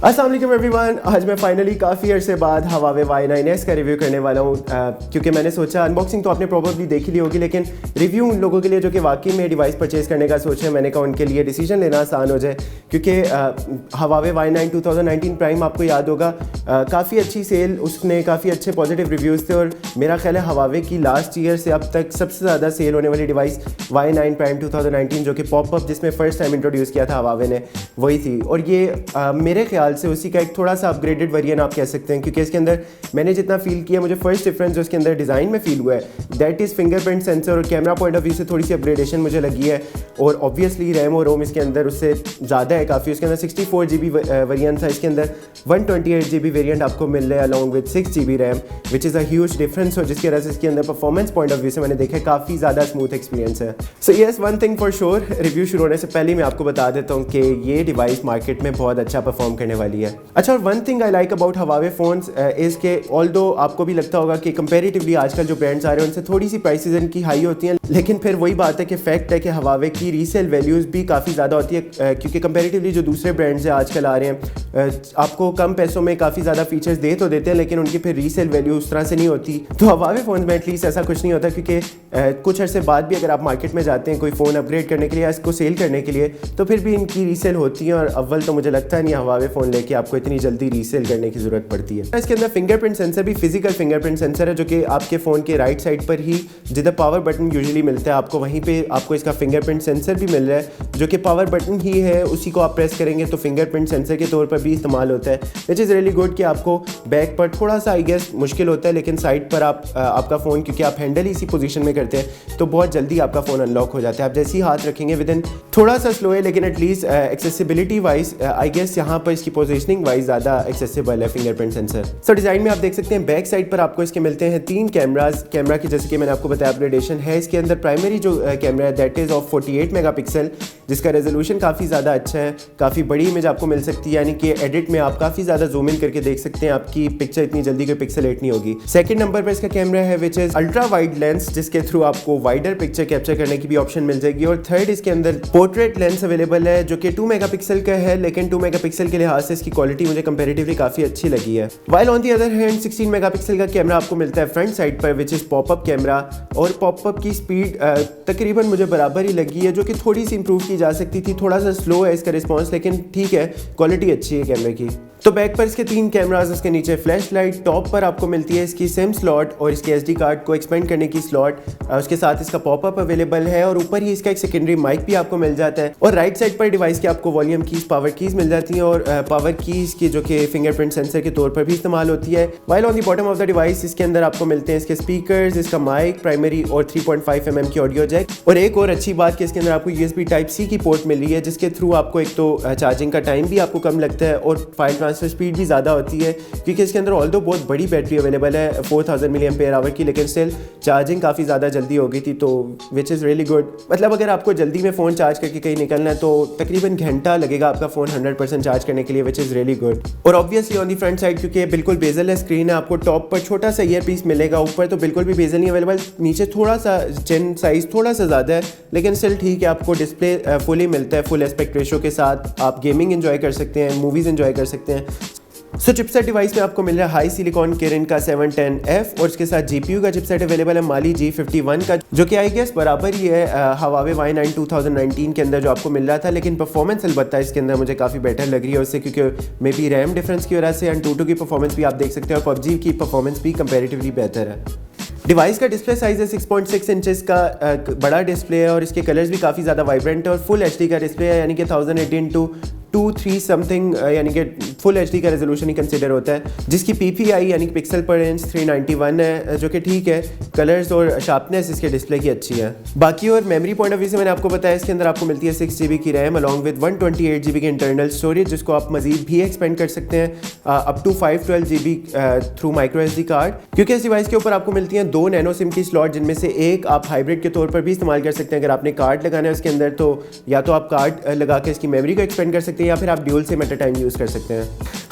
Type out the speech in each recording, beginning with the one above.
अस्सलाम वालेकुम एवरीवन। आज मैं फाइनली काफ़ी अरसे बाद Huawei Y9s का रिव्यू करने वाला हूँ, क्योंकि मैंने सोचा अनबॉक्सिंग तो आपने प्रोबेबली देखी ली होगी, लेकिन रिव्यू उन लोगों के लिए जो कि वाकई में डिवाइस परचेज़ करने का सोचे, मैंने कहा उनके लिए डिसीजन लेना आसान हो जाए। क्योंकि Huawei Y9 2019 प्राइम आपको याद होगा, काफ़ी अच्छी सेल, उसने काफ़ी अच्छे पॉजिटिव रिव्यूज़ थे और मेरा ख्याल है Huawei की लास्ट ईयर से अब तक सबसे ज़्यादा सेल होने वाली डिवाइस Y9 प्राइम 2019 जो कि पॉपअप जिसमें फ़र्स्ट टाइम इंट्रोड्यूस किया था Huawei ने, वही थी। और ये मेरे ख्याल से उसी का एक थोड़ा सा अपग्रेडेड वेरिएंट आप कह सकते हैं, क्योंकि इसके अंदर मैंने जितना फील किया, मुझे फर्स्ट डिफरेंस जो इसके अंदर डिज़ाइन में फील हुआ है दैट इज़ फिंगरप्रिंट सेंसर। और कैमरा पॉइंट ऑफ व्यू से थोड़ी सी अपग्रेडेशन मुझे लगी है, और ऑब्वियसली रैम और रोम इसके अंदर उससे ज़्यादा है काफ़ी। उसके अंदर 64 GB वेरिएंट था, इसके अंदर 128 GB वेरिएंट आपको मिल रहा है along with 6 GB RAM, which is a huge difference. और जिसकी वजह से इसके अंदर परफॉर्मेंस पॉइंट ऑफ व्यू से मैंने देखा काफ़ी ज़्यादा स्मूथ एक्सपीरियंस है। So yes, one thing for sure, review शुरू होने से पहले मैं आपको बता देता हूँ कि ये डिवाइस मार्केट में बहुत अच्छा परफॉर्म करने वाली है। अच्छा, और one thing I like about Huawei phones is के ऑल्दो आपको भी लगता होगा कि कंपेरेटिवली आजकल जो ब्रांड्स आ रहे हैं उनसे थोड़ी सी प्राइसेस इनकी हाई होती हैं, लेकिन फिर वही बात है कि फैक्ट है कि Huawei की रीसेल वैल्यूज़ भी काफ़ी ज़्यादा होती है, क्योंकि कंपेरेटिवली जो दूसरे ब्रांड्स हैं आजकल आ रहे हैं आपको कम पैसों में काफ़ी ज़्यादा फीचर्स दे तो देते हैं, लेकिन उनकी फिर रीसेल वैल्यू उस तरह से नहीं होती। तो Huawei फ़ोन में एटलीस्ट ऐसा कुछ नहीं होता, क्योंकि कुछ अर्से बाद भी अगर आप मार्केट में जाते हैं कोई फ़ोन अपग्रेड करने के लिए या इसको सेल करने के लिए, तो फिर भी इनकी रीसेल होती है। और अव्वल तो मुझे लगता है नहीं Huawei फ़ोन लेके आपको इतनी जल्दी रीसेल करने की ज़रूरत पड़ती है। इसके अंदर फिंगरप्रिंट सेंसर भी फिजिकल फिंगरप्रिंट सेंसर है, जो कि आपके फ़ोन के राइट साइड पर ही जिधर पावर बटन यूजुअली मिलता है आपको, वहीं पे आपको इसका फिंगरप्रिंट सेंसर भी मिल रहा है, जो कि पावर बटन ही है, उसी को आप प्रेस करेंगे तो फिंगरप्रिंट सेंसर के तौर पर भी इस्तेमाल होता है, विच इज़ रियली गुड। कि आपको बैक पर थोड़ा सा आई गेस मुश्किल होता है, लेकिन साइड पर आपका फ़ोन, क्योंकि आप हैंडल इसी पोजीशन में करते हैं, तो बहुत जल्दी आपका फ़ोन अनलॉक हो जाता है। आप जैसे ही हाथ रखेंगे विद इन, थोड़ा सा स्लो है, लेकिन at least accessibility wise I guess यहाँ पर इसकी पोजीशनिंग वाइज ज़्यादा एक्सेसिबल है फिंगरप्रिंट सेंसर। सो डिज़ाइन में आप देख सकते हैं बैक साइड पर आपको इसके मिलते हैं 3 कैमराज। कैमरा की जैसे कि मैंने आपको बताया अपग्रेडेशन है इसके अंदर। प्राइमरी जो कैमरा है दैट इज़ ऑफ 48 मेगापिक्सल, जिसका रेजोल्यूशन काफ़ी ज़्यादा अच्छा है, काफ़ी बड़ी इमेज आपको मिल सकती है, यानी कि एडिट में आप काफ़ी ज़्यादा जूम इन करके देख सकते हैं, आपकी पिक्चर इतनी जल्दी कोई पिक्सेलेट नहीं होगी। सेकंड नंबर पर इसका कैमरा है which is ultra wide lens, जिसके थ्रू आपको वाइडर पिक्चर कैप्चर करने की भी ऑप्शन मिल जाएगी। और थर्ड इसके अंदर पोर्ट्रेट लेंस अवेलेबल है, जो कि 2 मेगापिक्सल का है, लेकिन 2 मेगापिक्सल के लिहाज से इसकी क्वालिटी मुझे कंपेरेटिवली काफ़ी अच्छी लगी है। While on the other hand 16 megapixel का कैमरा आपको मिलता है फ्रंट साइड पर, विच इज़ पॉपअप कैमरा। और पॉपअप की स्पीड तकरीबन मुझे बराबर ही लगी है, जो कि थोड़ी सी इंप्रूव की जा सकती थी। थोड़ा सा स्लो है इसका रिस्पॉन्स, लेकिन ठीक है, क्वालिटी अच्छी है कैमरे की। तो बैक पर इसके 3 कैमराज, उसके नीचे फ्लैश लाइट, टॉप पर आपको मिलती है इसकी सिम स्लॉट और इसके SD कार्ड को एक्सपेंड करने की स्लॉट, उसके साथ इसका पॉपअप अवेलेबल है, और ऊपर ही इसका एक सेकेंडरी माइक भी आपको मिल जाता है। और राइट साइड पर डिवाइस के आपको वॉल्यूम कीज, पावर कीज मिल जाती हैं, और पावर कीज की जो कि फिंगरप्रिंट सेंसर के तौर पर भी इस्तेमाल होती है। While on the bottom of the device इसके अंदर आपको मिलते हैं इसके स्पीकर्स, इसका माइक, प्राइमरी और 3.5 mm की ऑडियो जैक। और एक और अच्छी बात कि इसके अंदर आपको USB Type-C की पोर्ट मिल रही है, जिसके थ्रू आपको एक तो चार्जिंग का टाइम भी आपको कम लगता है और फाइल ट्रांसफर स्पीड भी ज़्यादा होती है, क्योंकि इसके अंदर ऑल्दो बहुत बड़ी बैटरी अवेलेबल है 4000 mAh की, लेकिन स्टिल चार्जिंग काफ़ी ज़्यादा जल्दी हो गई थी, तो विच इज़ रियली गुड। मतलब अगर आपको जल्दी में फ़ोन चार्ज करके कहीं निकलना है तो तकरीबन घंटा लगेगा आपका फ़ोन 100% चार्ज करने के लिए, विच इज़ रियली गुड। और obviously on the front side, क्योंकि बिल्कुल बेजल स्क्रीन है, आपको टॉप पर छोटा सा ईयर पीस मिलेगा, ऊपर तो बिल्कुल भी बेजल नहीं अवेलेबल, नीचे थोड़ा सा चिन साइज़ थोड़ा सा ज़्यादा है, लेकिन स्टिल ठीक है, आपको डिस्प्ले फुली मिलता है, फुल एस्पेक्ट रेशो के साथ। आप गेमिंग एंजॉय कर सकते हैं, मूवीज़ एंजॉय कर सकते हैं। सो चिपसेट डिवाइस में आपको मिल रहा है हाई सिलिकॉन किरिन का 710F, और इसके साथ GPU का चिपसेट अवेलेबल है Mali G51 का, जो कि आई गेस बराबर ही है Huawei Y9 2019 के अंदर जो आपको मिल रहा था, लेकिन परफॉर्मेंस अलबत्ता इसके अंदर मुझे काफ़ी बेटर लग रही है उससे, क्योंकि मे बी रैम डिफरेंस की वजह से Antutu की परफॉर्मेंस भी आप देख सकते हैं, और PUBG की परफॉर्मेंस भी कंपेरेटिवली बेहतर है। डिवाइस का डिस्प्ले साइज है 6.6 इंचेस का, बड़ा डिस्प्ले है, और इसके कलर्स भी काफ़ी ज़्यादा वाइब्रेंट है, और फुल HD का डिस्प्ले है, यानी कि 1080x223 समथिंग, यानी कि फुल HD का रेजोल्यूशन ही कंसिडर होता है, जिसकी PPI यानी कि पिक्सल पर इंच 391 है, जो कि ठीक है। कलर्स और शार्पनेस इसके डिस्प्ले की अच्छी है। बाकी और मेमोरी पॉइंट ऑफ व्यू से मैंने आपको बताया, इसके अंदर आपको मिलती है 6 GB की रैम अलॉन्ग विद 128 GB की इंटरनल स्टोरेज, जिसको आप मजीद भी एक्सपेंड कर सकते हैं up to 512 GB through micro SD card, क्योंकि इस डिवाइस के ऊपर आपको मिलती हैं 2 नैनो सिम की स्लॉट, जिनमें से एक आप हाइब्रिड के तौर पर भी इस्तेमाल कर सकते हैं। अगर आपने कार्ड लगाना है उसके अंदर, तो या तो आप कार्ड लगा के इसकी मेमोरी को एक्सपेंड कर सकते हैं, या फिर आप dual SIM at a time use कर सकते हैं।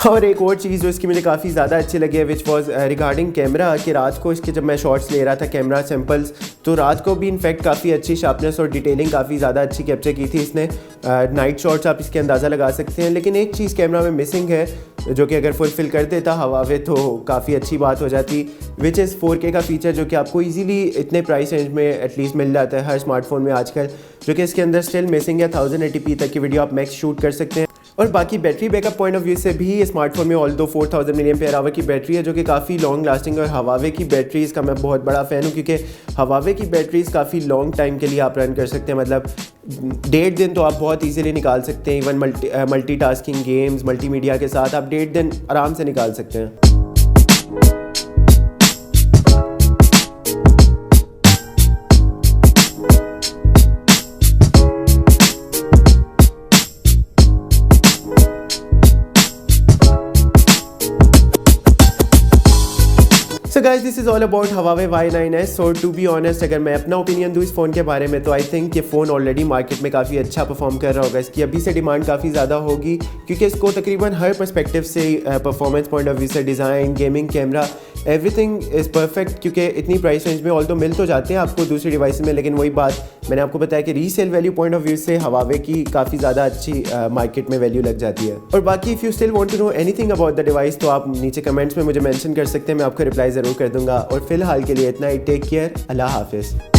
और एक और चीज़ जो इसकी मुझे काफ़ी ज़्यादा अच्छी लगी है विच वॉज रिगार्डिंग कैमरा, कि रात को इसके जब मैं शॉट्स ले रहा था कैमरा सैम्पल्स, तो रात को भी इनफैक्ट काफ़ी अच्छी शार्पनेस और डिटेलिंग काफ़ी ज़्यादा अच्छी कैप्चर की थी इसने। नाइट शॉट्स आप इसके अंदाज़ा लगा सकते हैं, लेकिन एक चीज़ कैमरा में मिसिंग है जो कि अगर फुलफिल कर देता हवावे तो काफ़ी अच्छी बात हो जाती, विच इज़ 4K का फीचर जो कि आपको इजीली इतने प्राइस रेंज में एटलीस्ट मिल जाता है हर स्मार्टफोन में आजकल, जो कि इसके अंदर स्टिल मिसिंग है। 1080p तक की वीडियो आप मैक्स शूट कर सकते हैं। और बाकी battery backup point of view से भी स्मार्टफोन में ऑल दो 4000 mAh की बैटरी है जो कि काफ़ी लॉन्ग लास्टिंग, और हवावे की बैटरीज़ का मैं बहुत बड़ा फ़ैन हूँ क्योंकि हवावे की बैटरीज़ काफ़ी लॉन्ग टाइम के लिए आप रन कर सकते हैं, मतलब 1.5 दिन तो आप बहुत इजीली निकाल सकते हैं। इवन मल्टीटास्किंग गेम्स मल्टीमीडिया के साथ आप 1.5 दिन आराम से निकाल सकते हैं। So guys, this is all about Huawei Y9s। So to be honest, अगर मैं अपना ओपिनियन दूँ इस फ़ोन के बारे में तो आई थिंक ये फ़ोन ऑलरेडी मार्केट में काफ़ी अच्छा परफॉर्म कर रहा होगा। इसकी अभी से डिमांड काफ़ी ज़्यादा होगी क्योंकि इसको तकरीबन हर पर्सपेक्टिव से, परफॉर्मेंस पॉइंट ऑफ व्यू से, design, gaming, camera, everything is perfect. क्योंकि इतनी प्राइस रेंज में ऑल तो मिल तो जाते हैं आपको दूसरी डिवाइस में, लेकिन वही बात मैंने आपको बताया कि resale value point of view से हवावे की काफ़ी ज़्यादा अच्छी मार्केट में वैल्यू लग जाती है। और बाकी if you still want to know anything about the device तो आप नीचे कमेंट्स में मुझे मेंशन कर सकते हैं, मैं आपको रिप्लाई ज़रूर कर दूंगा। और फिलहाल के लिए इतना ही, टेक केयर, अल्लाह हाफिज़।